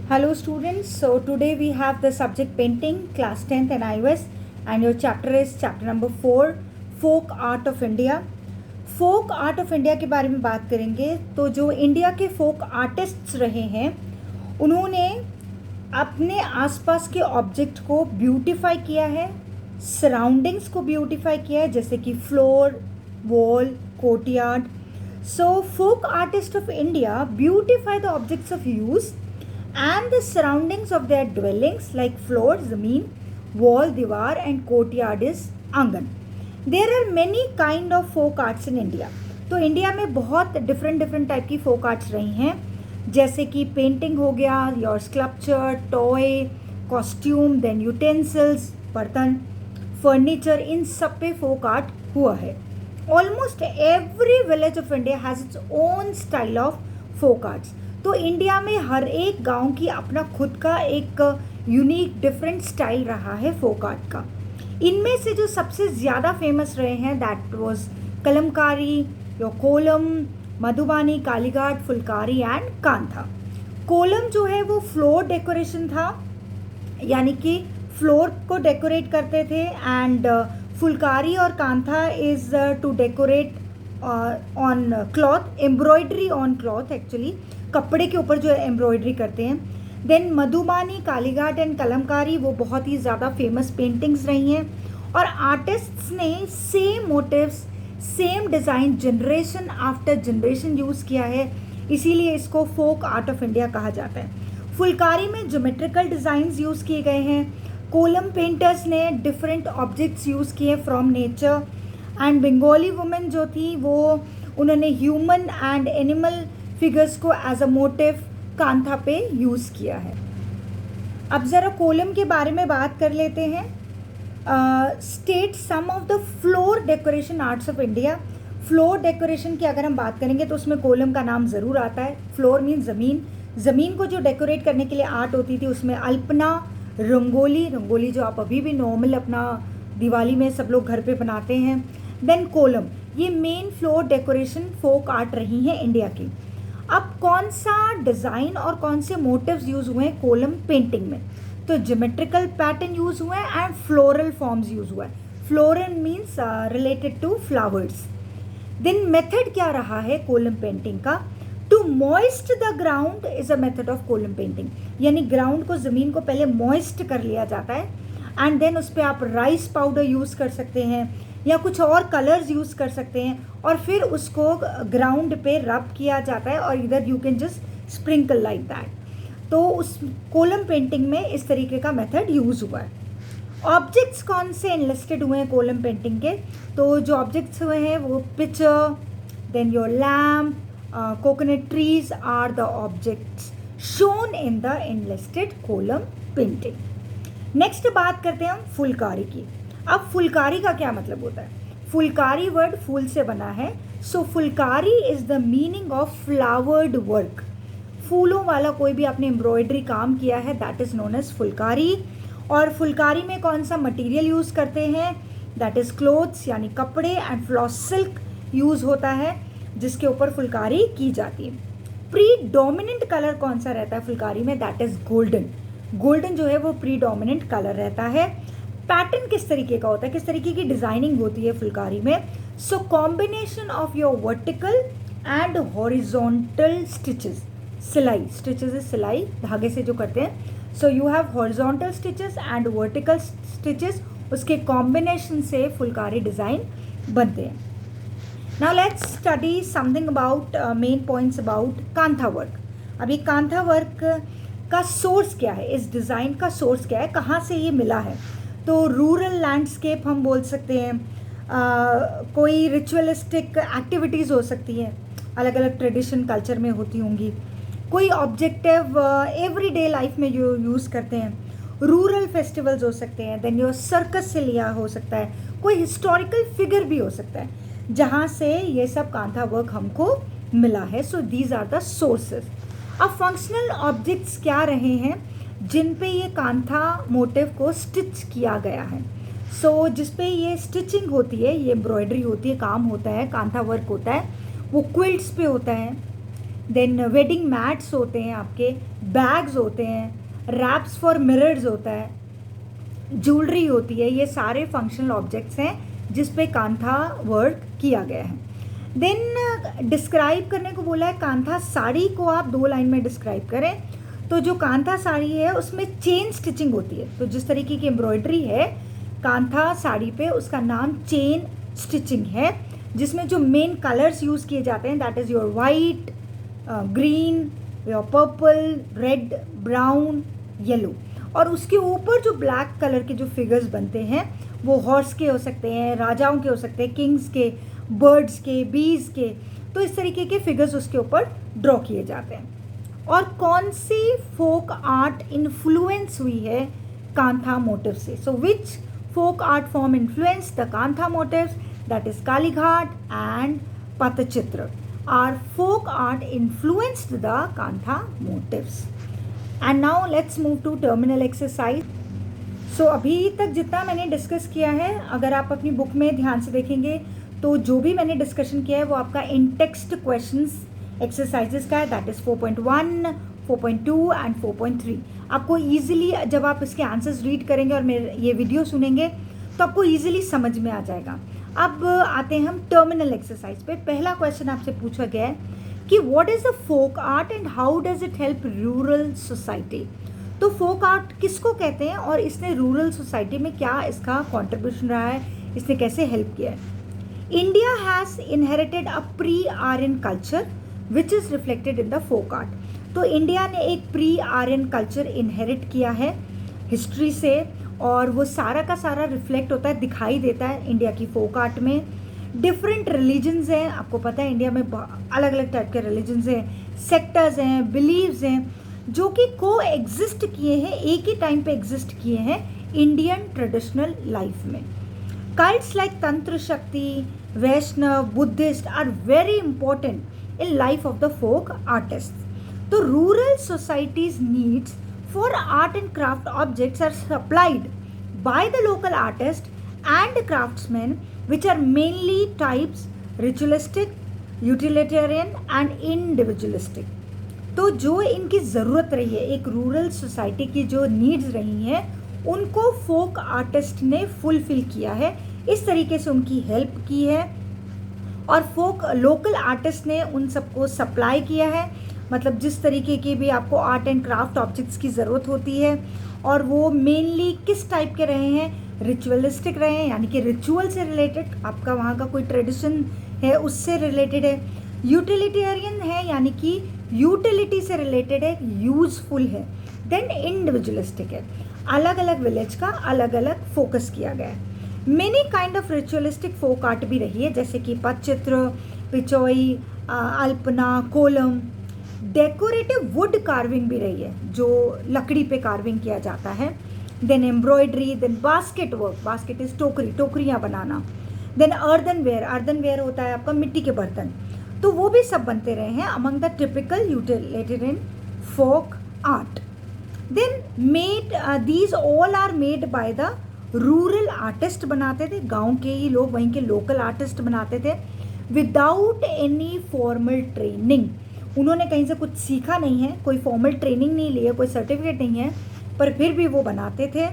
Hello students, so today we have the subject painting, class 10th and iOS, and your chapter is chapter number 4, folk art of India. Folk art of India के बारे में बात करेंगे। तो जो India के फोक artists रहे हैं उन्होंने अपने आसपास के ऑब्जेक्ट को ब्यूटीफाई किया है, सराउंडिंग्स को ब्यूटीफाई किया है, जैसे कि floor, wall, courtyard. So folk artist of India beautify the objects of use and the surroundings of their dwellings like floor, zameen, wall, diwar and courtyard is angan. There are many kind of folk arts in India. तो India में बहुत different type की folk arts रही हैं, जैसे कि painting हो गया, your sculpture, toy, costume, then utensils, बर्तन, फर्नीचर, इन सब पे फोक आर्ट हुआ है. Almost every village of India has its own style of folk arts. तो इंडिया में हर एक गांव की अपना खुद का एक यूनिक डिफरेंट स्टाइल रहा है फोक आर्ट का. इनमें से जो सबसे ज़्यादा फेमस रहे हैं दैट वाज कलमकारी, या कोलम, मधुबानी, कालीघाट, फुलकारी एंड कांथा. कोलम जो है वो फ्लोर डेकोरेशन था, यानी कि फ्लोर को डेकोरेट करते थे, एंड फुलकारी और kantha is to decorate on cloth, embroidery on cloth, actually कपड़े के ऊपर जो है एम्ब्रॉयडरी करते हैं. देन मधुबानी, कालीघाट एंड कलमकारी वो बहुत ही ज़्यादा फेमस पेंटिंग्स रही हैं, और आर्टिस्ट्स ने same motifs, same design generation after generation use किया है, इसीलिए इसको फोक आर्ट ऑफ इंडिया कहा जाता है. फुलकारी में ज्योमेट्रिकल डिज़ाइंस यूज़ किए गए हैं. कोलम पेंटर्स ने डिफरेंट ऑब्जेक्ट्स यूज़ किए from nature, and Bengali women जो थी वो उन्होंने ह्यूमन एंड एनिमल फिगर्स को एज अ मोटिव कांथा पे यूज़ किया है. अब ज़रा कोलम के बारे में बात कर लेते हैं. State some of the floor decoration arts of India. Floor decoration की अगर हम बात करेंगे तो उसमें कोलम का नाम ज़रूर आता है. फ्लोर मीन ज़मीन. ज़मीन को जो डेकोरेट करने के लिए आर्ट होती थी उसमें अल्पना, रंगोली जो आप अभी भी नॉर्मल अपना दिवाली में सब लोग घर पे बनाते हैं. देन कोलम, ये main floor decoration folk art रही हैं इंडिया की. अब कौन सा डिज़ाइन और कौन से मोटिव्स यूज़ हुए हैं कोलम पेंटिंग में? तो ज्योमेट्रिकल पैटर्न यूज़ हुए हैं एंड फ्लोरल फॉर्म्स यूज़ हुआ है. Floral means related to flowers. Then method क्या रहा है कोलम पेंटिंग का? To moist the ground is a method of kolam painting, यानी ग्राउंड को, ज़मीन को पहले मॉइस्ट कर लिया जाता है, एंड देन उस पर आप राइस पाउडर यूज़ कर सकते हैं या कुछ और कलर्स यूज़ कर सकते हैं, और फिर उसको ग्राउंड पे रब किया जाता है, और इधर you can just sprinkle like that. तो उस कोलम पेंटिंग में इस तरीके का मेथड यूज़ हुआ है. ऑब्जेक्ट्स कौन से एनलिस्टेड हुए हैं कोलम पेंटिंग के? तो जो ऑब्जेक्ट्स हुए हैं वो picture, then your lamp, coconut trees are the objects shown in the enlisted kolam painting. Next बात करते हैं हम फुलकारी की. अब फुलकारी का क्या मतलब होता है? फुलकारी वर्ड फूल से बना है, so phulkari is the meaning of flowered work. फूलों वाला कोई भी आपने एम्ब्रॉयडरी काम किया है that is known as phulkari. और फुलकारी में कौन सा मटेरियल यूज़ करते हैं? दैट इज़ क्लोथ्स, यानी कपड़े, एंड फ्लॉस सिल्क यूज़ होता है जिसके ऊपर फुलकारी की जाती है. प्रीडोमिनेंट कलर कौन सा रहता है फुलकारी में? That is golden. गोल्डन जो है वो प्रीडोमिनेंट कलर रहता है. पैटर्न किस तरीके का होता है, किस तरीके की डिज़ाइनिंग होती है फुलकारी में? So combination of your vertical and horizontal stitches. सिलाई, स्टिचेस इज सिलाई, धागे से जो करते हैं. So you have horizontal stitches and vertical stitches, उसके कॉम्बिनेशन से फुलकारी डिज़ाइन बनते हैं. Now let's study something about main points about kantha work. अभी कांथा वर्क का सोर्स क्या है, इस डिज़ाइन का सोर्स क्या है, कहाँ से ये मिला है? तो रूरल लैंडस्केप हम बोल सकते हैं, कोई रिचुअलिस्टिक एक्टिविटीज़ हो सकती हैं, अलग अलग ट्रेडिशन कल्चर में होती होंगी. कोई ऑब्जेक्टिव एवरीडे लाइफ में जो यूज़ करते हैं. रूरल फेस्टिवल्स हो सकते हैं. देन योर सर्कस से लिया हो सकता है. कोई हिस्टोरिकल फिगर भी हो सकता है जहाँ से ये सब कांथा वर्क हमको मिला है. So these are the sources. अब फंक्शनल ऑब्जेक्ट्स क्या रहे हैं जिन पे ये कांथा मोटिव को स्टिच किया गया है? सो जिस पे ये स्टिचिंग होती है, ये एम्ब्रॉयडरी होती है, काम होता है, कांथा वर्क होता है, वो क्विल्ट्स पे होता है, देन वेडिंग मैट्स होते हैं आपके, बैग्स होते हैं, रैप्स फॉर मिरर्स होता है, ज्वेलरी होती है। ये सारे फंक्शनल ऑब्जेक्ट्स हैं जिस पे कांथा वर्क किया गया है। देन डिस्क्राइब करने को बोला है, कांथा साड़ी को आप 2 लाइन में डिस्क्राइब करें। तो जो कांथा साड़ी है उसमें चेन स्टिचिंग होती है, तो जिस तरीके की एम्ब्रॉयडरी है कांथा साड़ी पे उसका नाम चेन स्टिचिंग है, जिसमें जो मेन कलर्स यूज़ किए जाते हैं that is your white, green, your purple, red, brown, yellow. और उसके ऊपर जो ब्लैक कलर के जो फिगर्स बनते हैं वो हॉर्स के हो सकते हैं, राजाओं के हो सकते हैं, किंग्स के, बर्ड्स के, बीज के, तो इस तरीके के फिगर्स उसके ऊपर ड्रॉ किए जाते हैं। और कौन सी फोक आर्ट इन्फ्लुएंस हुई है कांथा मोटिव से? So which folk art form influence the kantha motifs? That is Kalighat and Patachitra are folk art influenced the kantha motifs. And now let's move to terminal exercise. So अभी तक जितना मैंने डिस्कस किया है, अगर आप अपनी बुक में ध्यान से देखेंगे तो जो भी मैंने डिस्कशन किया है वो आपका इन टेक्स्ट क्वेश्चंस एक्सरसाइजेस का है, दैट इज़ 4.1, 4.2 एंड 4.3। आपको ईजिली जब आप इसके आंसर्स रीड करेंगे और मेरे ये वीडियो सुनेंगे तो आपको ईजिली समझ में आ जाएगा। अब आते हैं हम टर्मिनल एक्सरसाइज पे। पहला क्वेश्चन आपसे पूछा गया है कि what is the folk art and how does it help rural society? तो फोक आर्ट किसको कहते हैं और इसने रूरल सोसाइटी में क्या इसका कॉन्ट्रीब्यूशन रहा है, इसने कैसे हेल्प किया है? India has inherited a pre Aryan culture which is reflected in the folk art. तो इंडिया ने एक प्री आर्यन कल्चर इनहेरिट किया है हिस्ट्री से, और वो सारा का सारा रिफ्लेक्ट होता है, दिखाई देता है इंडिया की फोक आर्ट में। डिफरेंट रिलीजन्स हैं, आपको पता है इंडिया में अलग अलग टाइप के रिलीजन्स हैं, सेक्टर्स हैं, बिलीव्स हैं, जो कि को एग्जिस्ट किए हैं, एक ही टाइम पे एग्जिस्ट किए हैं इंडियन ट्रेडिशनल लाइफ में। Cults like tantra Shakti, Vaishnav, Buddhist are very important in life of the folk artist. तो rural societies needs for art and craft objects are supplied by the local artists and craftsmen, which are mainly types ritualistic, utilitarian and individualistic। तो जो इनकी ज़रूरत रही है, एक rural society की जो नीड्स रही हैं उनको फोक आर्टिस्ट ने फुलफिल किया है, इस तरीके से उनकी हेल्प की है। और फोक लोकल आर्टिस्ट ने उन सबको सप्लाई किया है, मतलब जिस तरीके की भी आपको आर्ट एंड क्राफ्ट ऑब्जेक्ट्स की ज़रूरत होती है, और वो मेनली किस टाइप के रहे हैं, रिचुअलिस्टिक रहे हैं, यानी कि रिचुअल से रिलेटेड, आपका वहाँ का कोई ट्रेडिशन है उससे रिलेटेड है। यूटिलिटेरियन है, यानी कि यूटिलिटी से रिलेटेड है, यूजफुल है। देन इंडिविजुअलिस्टिक है, अलग अलग विलेज का अलग अलग फोकस किया गया है। Many kind of ritualistic folk art भी रही है, जैसे कि pattachitra, pichwai, alpana, kolam. Decorative wood carving भी रही है, जो लकड़ी पे कार्विंग किया जाता है। Then embroidery, then basket work, basket is टोकरी, टोकरियाँ बनाना। देन अर्दनवेयर, अर्दनवेयर होता है आपका मिट्टी के बर्तन, तो वो भी सब बनते रहे हैं among the typical utilitarian folk art. Then made these all are made by the rural artist, बनाते थे गांव के ही लोग, वहीं के लोकल आर्टिस्ट बनाते थे, विदाउट एनी फॉर्मल ट्रेनिंग। उन्होंने कहीं से कुछ सीखा नहीं है, कोई फॉर्मल ट्रेनिंग नहीं ली है, कोई सर्टिफिकेट नहीं है, पर फिर भी वो बनाते थे।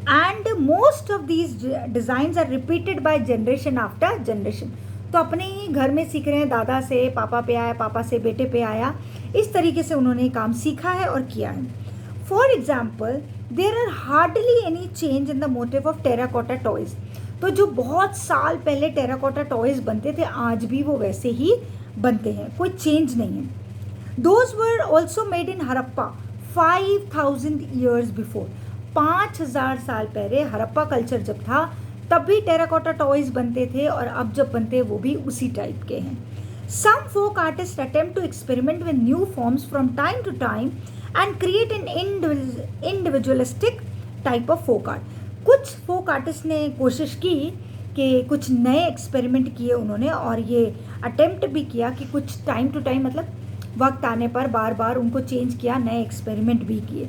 And most of these designs are repeated by generation after generation. तो अपने ही घर में सीख रहे हैं, दादा से पापा पे आया, पापा से बेटे पे आया, इस तरीके से उन्होंने काम सीखा है और किया है। For example, there are hardly any change in the motif of terracotta toys. तो जो बहुत साल पहले टेराकोटा टॉयज़ बनते थे, आज भी वो वैसे ही बनते हैं, कोई चेंज नहीं है। Those were also made in Harappa 5000 years before. 5000 साल पहले हड़प्पा कल्चर जब था तब भी टेराकोटा टॉयज़ बनते थे, और अब जब बनते हैं वो भी उसी टाइप के हैं। Some folk artist attempt to experiment with new forms from time to time and create an individualistic type of folk art. कुछ फोक आर्टिस्ट ने कोशिश की कि कुछ नए एक्सपेरिमेंट किए उन्होंने, और ये अटेम्प्ट भी किया कि कुछ टाइम टू टाइम, मतलब वक्त आने पर बार बार उनको चेंज किया, नए एक्सपेरिमेंट भी किए।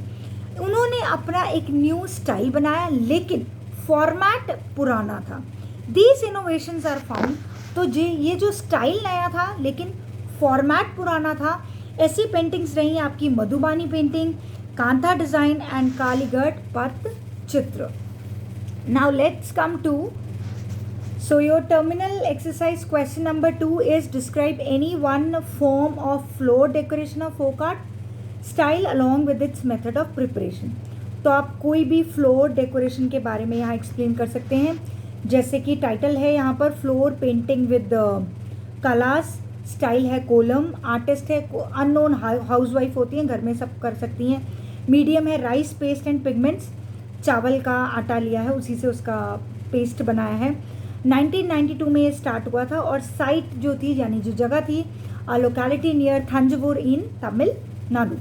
उन्होंने अपना एक न्यू स्टाइल बनाया, लेकिन फॉर्मेट पुराना था। दीज इनोवेशंस आर फाउंड, तो ये जो स्टाइल नया था लेकिन फॉर्मेट पुराना था। ऐसी पेंटिंग्स रही आपकी Madhubani painting, kantha design and Kalighat pattachitra. Now let's come to, so your terminal exercise question number 2 is describe any one form of floor decoration of folk art style along with its method of preparation। तो आप कोई भी floor decoration के बारे में यहाँ explain कर सकते हैं, जैसे कि टाइटल है यहाँ पर floor painting with class, style है कोलम, आर्टिस्ट है अननोन हाउसवाइफ होती हैं, घर में सब कर सकती हैं। मीडियम है राइस पेस्ट एंड पिगमेंट्स, चावल का आटा लिया है उसी से उसका पेस्ट बनाया है। 1992 में ये स्टार्ट हुआ था और साइट जो थी यानी जो जगह थी लोकेलिटी नियर थंजवुर इन तमिलनाडु।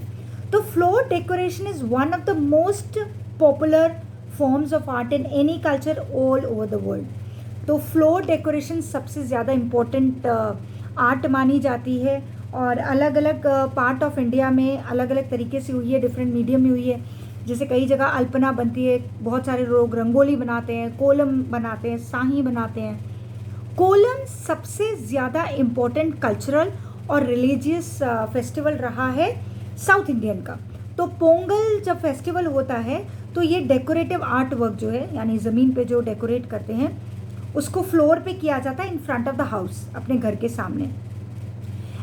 तो floor decoration is one of the most popular forms of art in any culture all over the world. तो फ्लोर डेकोरेशन सबसे ज़्यादा इम्पोर्टेंट आर्ट मानी जाती है और अलग अलग पार्ट ऑफ इंडिया में अलग अलग तरीके से हुई है, डिफरेंट मीडियम में हुई है। जैसे कई जगह अल्पना बनती है, बहुत सारे लोग रंगोली बनाते हैं, कोलम बनाते हैं, साही बनाते हैं। कोलम सबसे ज़्यादा इम्पोर्टेंट कल्चरल और रिलीजियस फेस्टिवल रहा है साउथ इंडियन का। तो पोंगल जब फेस्टिवल होता है तो ये डेकोरेटिव आर्ट वर्क जो है यानी ज़मीन पे जो डेकोरेट करते हैं उसको फ्लोर पे किया जाता है in front of the house, अपने घर के सामने।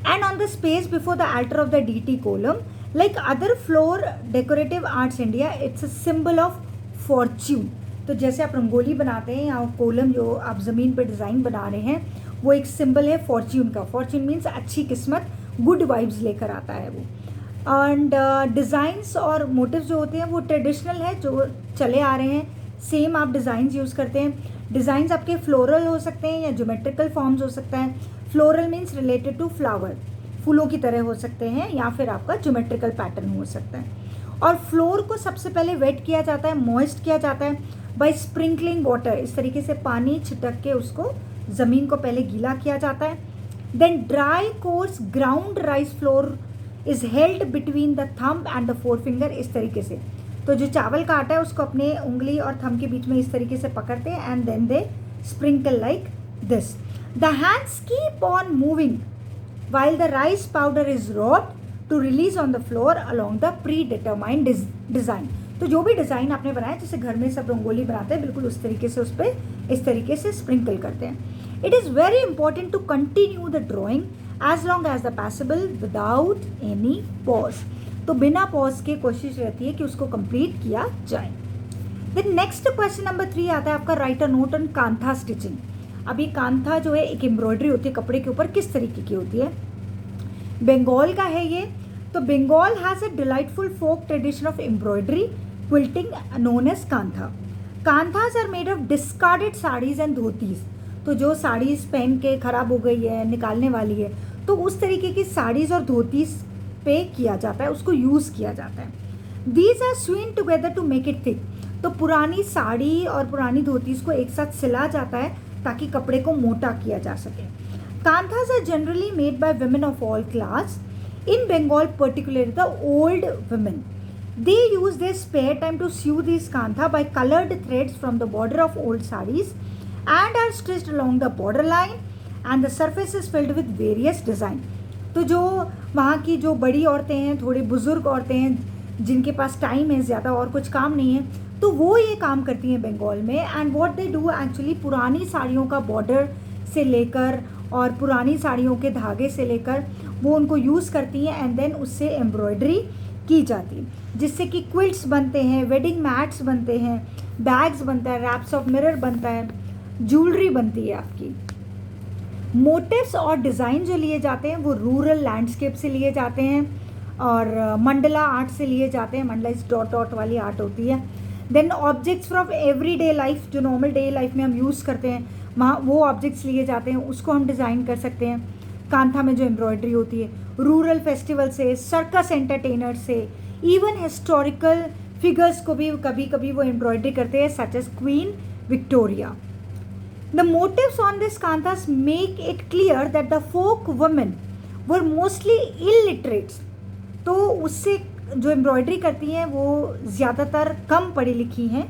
And on the space before the altar of the deity kolam, like other floor decorative arts India, it's a symbol of fortune. तो जैसे आप रंगोली बनाते हैं या कोलम जो आप ज़मीन पर डिज़ाइन बना रहे हैं वो एक सिंबल है फॉर्च्यून का। फॉर्च्यून मीन्स अच्छी किस्मत, गुड वाइब्स लेकर आता है वो। एंड डिज़ाइंस और मोटिव्स जो होते हैं वो ट्रेडिशनल है, जो चले आ रहे हैं, सेम आप डिज़ाइंस यूज़ करते हैं। डिज़ाइंस आपके फ्लोरल हो सकते हैं या ज्योमेट्रिकल फॉर्म्स हो सकता है। Floral means related to flower, फूलों की तरह हो सकते हैं, या फिर आपका ज्योमेट्रिकल पैटर्न हो सकता है। और फ्लोर को सबसे पहले वेट किया जाता है, मॉइस्ट किया जाता है बाय स्प्रिंकलिंग वाटर। इस तरीके से पानी छिटक के उसको ज़मीन को पहले गीला किया जाता है। Then dry coarse ground rice flour is held between the thumb and the four finger. इस तरीके से तो जो चावल का आटा है उसको अपने उंगली और थंब के बीच में इस तरीके से पकड़ते हैं and then they sprinkle like this. The hands keep on moving while the rice powder is wrought to release on the floor along the predetermined design। तो जो भी डिज़ाइन आपने बनाया, जैसे घर में सब रंगोली बनाते हैं, बिल्कुल उस तरीके से उस पर इस तरीके से स्प्रिंकल करते हैं। It is very important to continue the drawing as long as the possible without any pause. तो बिना पॉज के कोशिश रहती है कि उसको कंप्लीट किया जाए। देन नेक्स्ट क्वेश्चन नंबर 3 आता है आपका, right a note on kantha stitching. अभी कांथा जो है एक एम्ब्रॉयडरी होती है कपड़े के ऊपर, किस तरीके की होती है? बंगाल का है ये। तो Bengal has a delightful folk tradition of embroidery quilting known as kantha. Kanthas are made of discarded saris and dhotis. तो जो साड़ीज पहन के ख़राब हो गई है, निकालने वाली है, तो उस तरीके की साड़ीज़ और धोतीज पे किया जाता है, उसको यूज़ किया जाता है। These are sewn together to make it thick. तो पुरानी साड़ी और पुरानी धोतीज को एक साथ सिला जाता है ताकि कपड़े को मोटा किया जा सके। Kanthas are generally made by women of all class. In Bengal, particularly the old women, they use their spare time to sew these kantha by colored threads from the border of old sarees and are stitched along the border line, and the surface is filled with various design. तो जो वहाँ की जो बड़ी औरतें हैं, थोड़ी बुजुर्ग औरतें हैं, जिनके पास टाइम है ज़्यादा और कुछ काम नहीं है, तो वो ये काम करती हैं बंगाल में। And what they do actually, पुरानी साड़ियों का बॉर्डर से लेकर और पुरानी साड़ियों के धागे से लेकर वो उनको यूज़ करती हैं एंड देन उससे एम्ब्रॉयडरी की जाती है, जिससे कि क्विल्ट्स बनते हैं, वेडिंग मैट्स बनते हैं, बैग्स बनता है, रैप्स ऑफ मिरर बनता है, ज्वेलरी बनती है आपकी। मोटिव्स और डिज़ाइन जो लिए जाते हैं वो रूरल लैंडस्केप से लिए जाते हैं और मंडला आर्ट से लिए जाते हैं। मंडला इस डॉट डॉट वाली आर्ट होती है। Then objects from every day life, जो नॉर्मल डे लाइफ में हम यूज़ करते हैं, वहाँ वो ऑब्जेक्ट्स लिए जाते हैं, उसको हम डिज़ाइन कर सकते हैं। कांथा में जो एम्ब्रॉयडरी होती है, रूरल फेस्टिवल से, सर्कस एंटरटेनर से, इवन हिस्टोरिकल फिगर्स को भी कभी कभी वो एम्ब्रॉयडरी करते हैं, such as Queen Victoria. The motifs on this kanthas make it clear that the folk women were mostly illiterates. तो उससे जो एम्ब्रॉयडरी करती हैं वो ज़्यादातर कम पढ़ी लिखी हैं,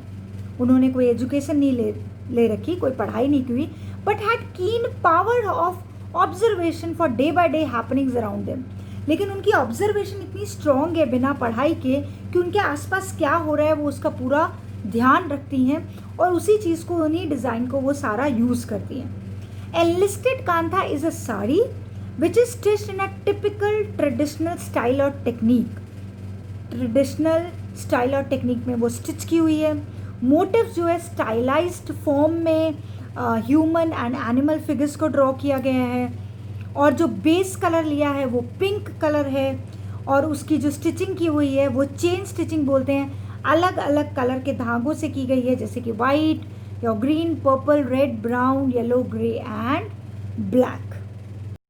उन्होंने कोई एजुकेशन नहीं ले रखी, कोई पढ़ाई नहीं की, बट हैड कीन power of observation for day by day happenings around them. लेकिन उनकी ऑब्जर्वेशन इतनी स्ट्रॉन्ग है बिना पढ़ाई के कि उनके आसपास क्या हो रहा है वो उसका पूरा ध्यान रखती हैं और उसी चीज़ को, उन्हीं डिज़ाइन को वो सारा यूज़ करती हैं। Enlisted kantha is a sari which is stitched in a typical traditional style और टेक्निक। ट्रेडिशनल स्टाइल और टेक्निक में वो स्टिच की हुई है। मोटिव्स जो है स्टाइलाइज्ड फॉर्म में ह्यूमन एंड एनिमल फिगर्स को ड्रॉ किया गया है और जो बेस कलर लिया है वो पिंक कलर है और उसकी जो स्टिचिंग की हुई है वो चेन स्टिचिंग बोलते हैं। अलग अलग कलर के धागों से की गई है जैसे कि वाइट या green, purple, red, brown, yellow, grey and black.